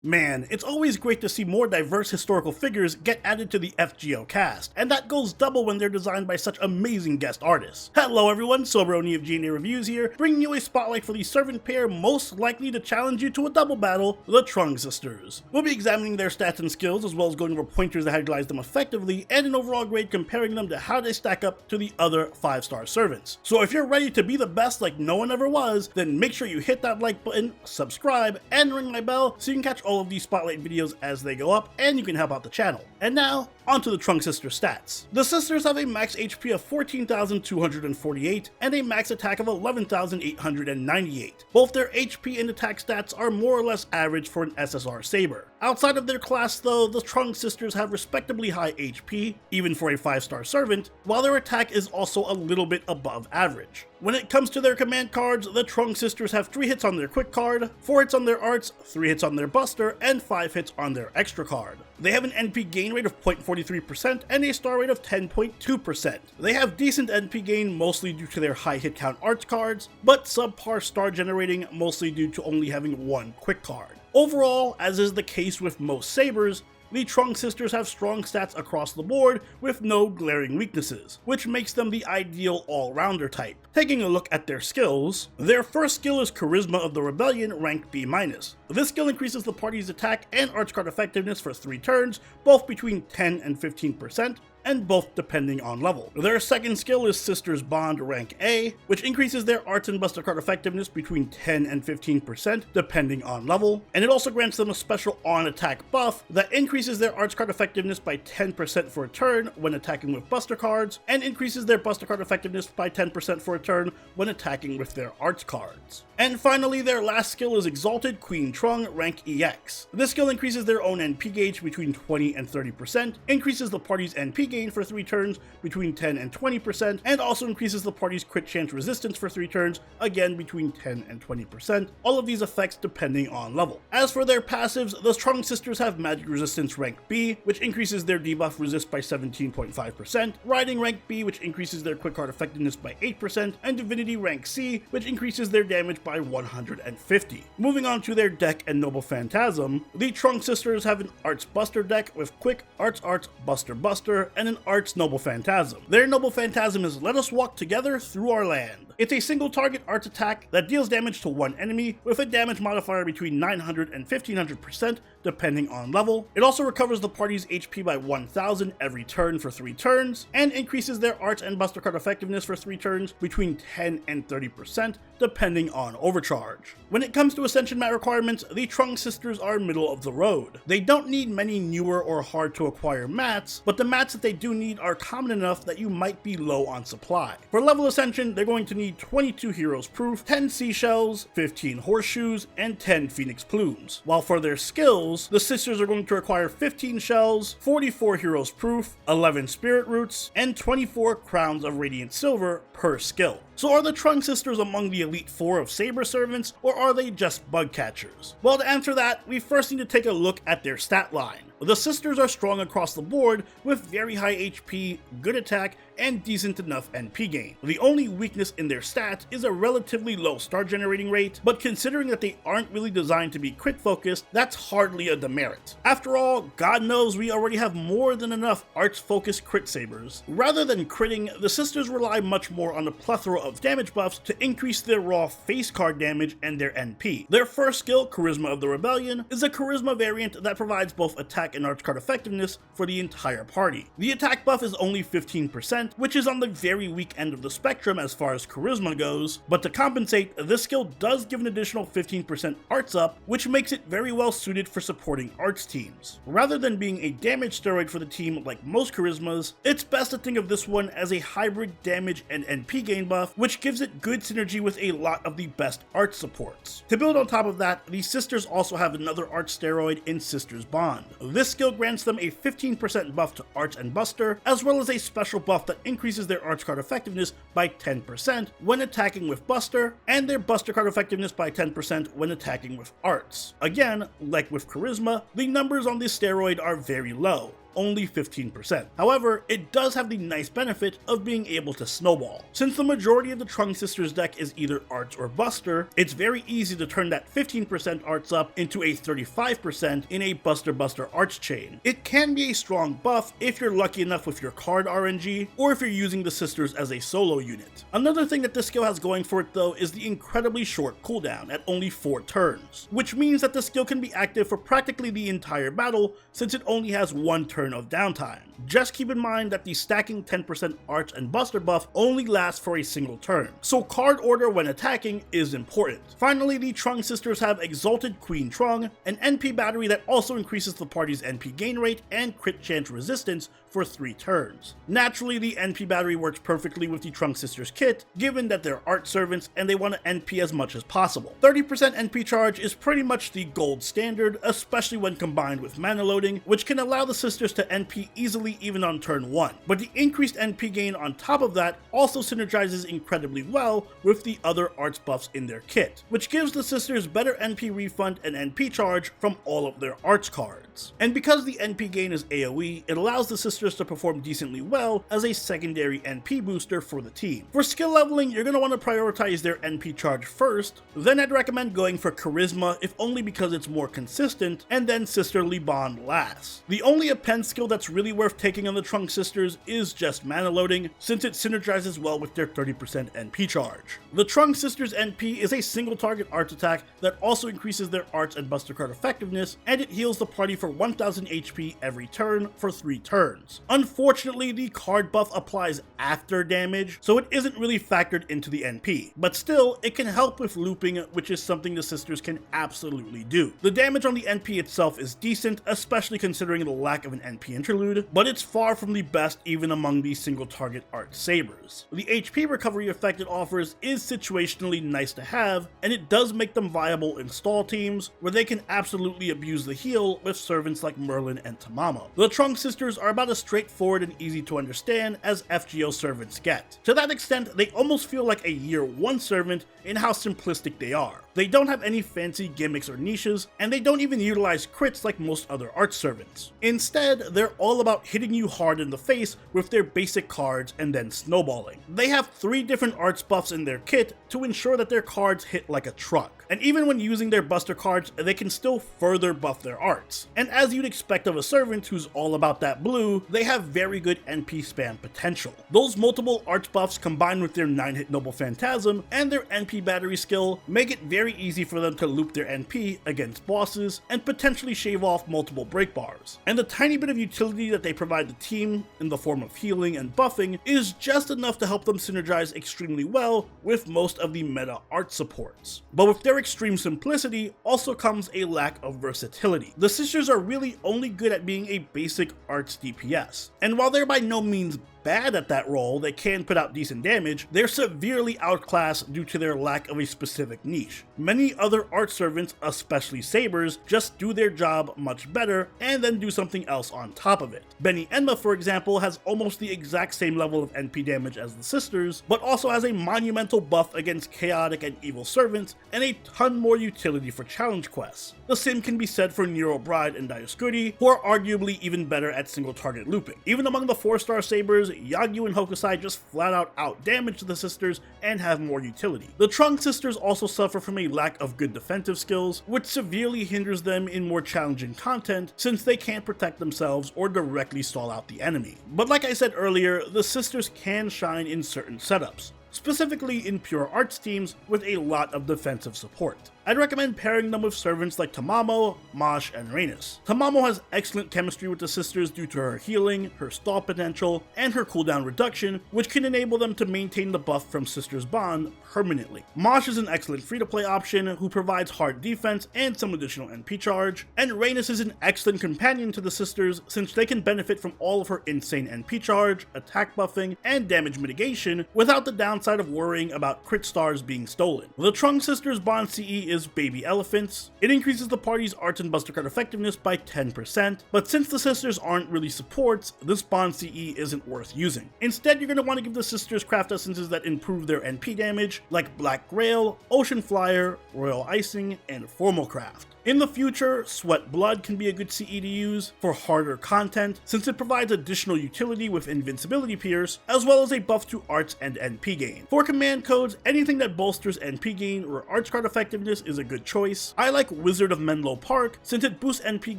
Man, it's always great to see more diverse historical figures get added to the FGO cast, and that goes double when they're designed by such amazing guest artists. Hello everyone, Saber of FGO Reviews here, bringing you a spotlight for the servant pair most likely to challenge you to a double battle, the Trung Sisters. We'll be examining their stats and skills, as well as going over pointers that utilize them effectively, and an overall grade comparing them to how they stack up to the other 5-star servants. So if you're ready to be the best like no one ever was, then make sure you hit that like button, subscribe, and ring my bell so you can catch all of these spotlight videos as they go up, and you can help out the channel. And now, onto the Trung Sisters stats. The sisters have a max HP of 14,248 and a max attack of 11,898. Both their HP and attack stats are more or less average for an SSR Saber. Outside of their class though, the Trung Sisters have respectably high HP, even for a 5-star servant, while their attack is also a little bit above average. When it comes to their command cards, the Trung Sisters have 3 hits on their quick card, 4 hits on their arts, 3 hits on their buster, and 5 hits on their extra card. They have an NP gain rate of 0.43% and a star rate of 10.2%. They have decent NP gain mostly due to their high hit count arts cards, but subpar star generating mostly due to only having 1 quick card. Overall, as is the case with most Sabers, the Trung Sisters have strong stats across the board with no glaring weaknesses, which makes them the ideal all-rounder type. Taking a look at their skills, their first skill is Charisma of the Rebellion, rank B-. This skill increases the party's attack and arts card effectiveness for 3 turns, both between 10 and 15%, and both depending on level. Their second skill is Sisters Bond, rank A, which increases their arts and buster card effectiveness between 10 and 15% depending on level, and it also grants them a special on-attack buff that increases their arts card effectiveness by 10% for a turn when attacking with buster cards, and increases their buster card effectiveness by 10% for a turn when attacking with their arts cards. And finally, their last skill is Exalted Queen Trung, rank EX. This skill increases their own NP gauge between 20 and 30%, increases the party's NP gain for 3 turns between 10 and 20%, and also increases the party's crit chance resistance for 3 turns, again between 10 and 20%, all of these effects depending on level. As for their passives, the Trung Sisters have Magic Resistance rank B, which increases their debuff resist by 17.5%, Riding rank B, which increases their quick card effectiveness by 8%, and Divinity rank C, which increases their damage by 150. Moving on to their deck and Noble Phantasm, the Trung Sisters have an Arts Buster deck with Quick, Arts, Buster, and an Arts Noble Phantasm. Their Noble Phantasm is Let Us Walk Together Through Our Land. It's a single target arts attack that deals damage to 1 enemy with a damage modifier between 900 and 1500% depending on level. It also recovers the party's HP by 1000 every turn for 3 turns, and increases their arts and buster card effectiveness for 3 turns between 10 and 30% depending on overcharge. When it comes to Ascension mat requirements, the Trung Sisters are middle of the road. They don't need many newer or hard to acquire mats, but the mats that they do need are common enough that you might be low on supply. For level Ascension, they're going to need 22 Heroes Proof, 10 Seashells, 15 Horseshoes, and 10 Phoenix Plumes. While for their skills, the sisters are going to require 15 Shells, 44 Heroes Proof, 11 Spirit Roots, and 24 Crowns of Radiant Silver per skill. So are the Trung Sisters among the Elite 4 of Saber servants, or are they just bug catchers? Well, to answer that, we first need to take a look at their stat line. The sisters are strong across the board with very high HP, good attack, and decent enough NP gain. The only weakness in their stats is a relatively low star generating rate, but considering that they aren't really designed to be crit focused, that's hardly a demerit. After all, God knows we already have more than enough arts focused crit sabers. Rather than critting, the sisters rely much more on a plethora of damage buffs to increase their raw face card damage and their NP. Their first skill, Charisma of the Rebellion, is a charisma variant that provides both attack and arts card effectiveness for the entire party. The attack buff is only 15%, which is on the very weak end of the spectrum as far as charisma goes, but to compensate, this skill does give an additional 15% arts up, which makes it very well suited for supporting arts teams. Rather than being a damage steroid for the team like most charismas, it's best to think of this one as a hybrid damage and NP gain buff, which gives it good synergy with a lot of the best art supports. To build on top of that, the sisters also have another art steroid in Sisters Bond. This skill grants them a 15% buff to arts and buster, as well as a special buff that increases their arts card effectiveness by 10% when attacking with buster, and their buster card effectiveness by 10% when attacking with arts. Again, like with charisma, the numbers on this steroid are very low. only 15%. However, it does have the nice benefit of being able to snowball. Since the majority of the Trung Sisters deck is either Arts or Buster, it's very easy to turn that 15% Arts up into a 35% in a Buster Buster Arts chain. It can be a strong buff if you're lucky enough with your card RNG, or if you're using the Sisters as a solo unit. Another thing that this skill has going for it though is the incredibly short cooldown at only 4 turns, which means that the skill can be active for practically the entire battle since it only has 1 turn of downtime. Just keep in mind that the stacking 10% Arts and Buster buff only lasts for a single turn, so card order when attacking is important. Finally, the Trung Sisters have Exalted Queen Trung, an NP battery that also increases the party's NP gain rate and crit chance resistance for 3 turns. Naturally, the NP battery works perfectly with the Trung Sisters kit, given that they're art servants and they want to NP as much as possible. 30% NP charge is pretty much the gold standard, especially when combined with mana loading, which can allow the Sisters to NP easily even on turn 1. But the increased NP gain on top of that also synergizes incredibly well with the other arts buffs in their kit, which gives the Sisters better NP refund and NP charge from all of their arts cards. And because the NP gain is AoE, it allows the Sisters to perform decently well as a secondary NP booster for the team. For skill leveling, you're going to want to prioritize their NP charge first, then I'd recommend going for Charisma if only because it's more consistent, and then Sisterly Bond last. The only append skill that's really worth taking on the Trung Sisters is just mana loading, since it synergizes well with their 30% NP charge. The Trung Sisters NP is a single target arts attack that also increases their arts and Buster card effectiveness, and it heals the party for 1000 HP every turn for 3 turns. Unfortunately, the card buff applies after damage, so it isn't really factored into the NP, but still, it can help with looping, which is something the Sisters can absolutely do. The damage on the NP itself is decent, especially considering the lack of an NP interlude, but it's far from the best even among the single target art Sabers. The HP recovery effect it offers is situationally nice to have, and it does make them viable in stall teams, where they can absolutely abuse the heal with servants like Merlin and Tamamo. The Trung Sisters are about as straightforward and easy to understand as FGO servants get. To that extent, they almost feel like a year 1 servant in how simplistic they are. They don't have any fancy gimmicks or niches, and they don't even utilize crits like most other art servants. Instead, they're all about hitting you hard in the face with their basic cards and then snowballing. They have 3 different arts buffs in their kit to ensure that their cards hit like a truck, and even when using their Buster cards, they can still further buff their arts. And as you'd expect of a servant who's all about that blue, they have very good NP spam potential. Those multiple arts buffs combined with their 9-hit Noble Phantasm and their NP battery skill make it very easy for them to loop their NP against bosses and potentially shave off multiple break bars. And the tiny bit of utility that they provide the team in the form of healing and buffing is just enough to help them synergize extremely well with most of the meta art supports. But with their extreme simplicity also comes a lack of versatility. The Sisters are really only good at being a basic arts DPS, and while they're by no means bad at that role, they can put out decent damage, they're severely outclassed due to their lack of a specific niche. Many other art servants, especially Sabers, just do their job much better and then do something else on top of it. Benny Enma, for example, has almost the exact same level of NP damage as the Sisters, but also has a monumental buff against chaotic and evil servants and a ton more utility for challenge quests. The same can be said for Nero Bride and Dioscuri, who are arguably even better at single target looping. Even among the 4-star Sabers, Yagyu and Hokusai just flat out outdamage the Sisters and have more utility. The Trung Sisters also suffer from a lack of good defensive skills, which severely hinders them in more challenging content since they can't protect themselves or directly stall out the enemy. But like I said earlier, the Sisters can shine in certain setups, specifically in pure arts teams with a lot of defensive support. I'd recommend pairing them with servants like Tamamo, Mosh, and Rhaenys. Tamamo has excellent chemistry with the Sisters due to her healing, her stall potential, and her cooldown reduction, which can enable them to maintain the buff from Sisters Bond permanently. Mosh is an excellent free-to-play option who provides hard defense and some additional NP charge, and Rhaenys is an excellent companion to the Sisters since they can benefit from all of her insane NP charge, attack buffing, and damage mitigation without the downside of worrying about crit stars being stolen. The Trung Sisters Bond CE is Baby Elephants. It increases the party's arts and Buster card effectiveness by 10%, but since the Sisters aren't really supports, this Bond CE isn't worth using. Instead, you're going to want to give the Sisters craft essences that improve their NP damage, like Black Grail, Ocean Flyer, Royal Icing, and Formal Craft. In the future, Sweat Blood can be a good CE to use for harder content, since it provides additional utility with Invincibility Pierce, as well as a buff to arts and NP gain. For command codes, anything that bolsters NP gain or arts card effectiveness is a good choice. I like Wizard of Menlo Park, since it boosts NP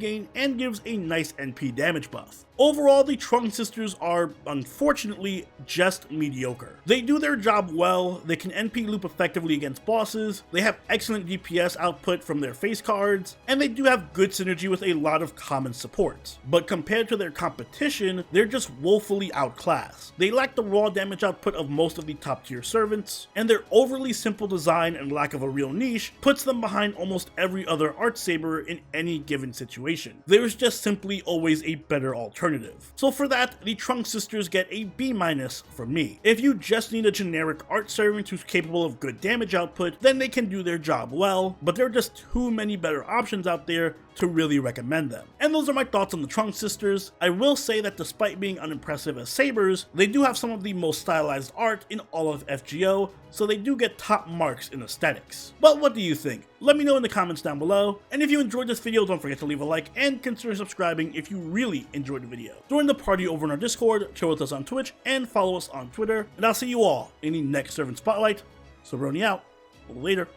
gain and gives a nice NP damage buff. Overall, the Trung Sisters are, unfortunately, just mediocre. They do their job well, they can NP loop effectively against bosses, they have excellent DPS output from their face cards, and they do have good synergy with a lot of common supports. But compared to their competition, they're just woefully outclassed. They lack the raw damage output of most of the top tier servants, and their overly simple design and lack of a real niche puts them behind almost every other art saber in any given situation. There's just simply always a better alternative. So for that, the Trung Sisters get a B- from me. If you just need a generic art servant who's capable of good damage output, then they can do their job well, but there are just too many better options out there to really recommend them. And those are my thoughts on the Trung Sisters. I will say that despite being unimpressive as sabers, they do have some of the most stylized art in all of FGO, so they do get top marks in aesthetics. But what do you think? Let me know in the comments down below, and if you enjoyed this video, don't forget to leave a like and consider subscribing if you really enjoyed the video. Join the party over in our Discord, chill with us on Twitch, and follow us on Twitter, and I'll see you all in the next Servant Spotlight. Saber out. Later.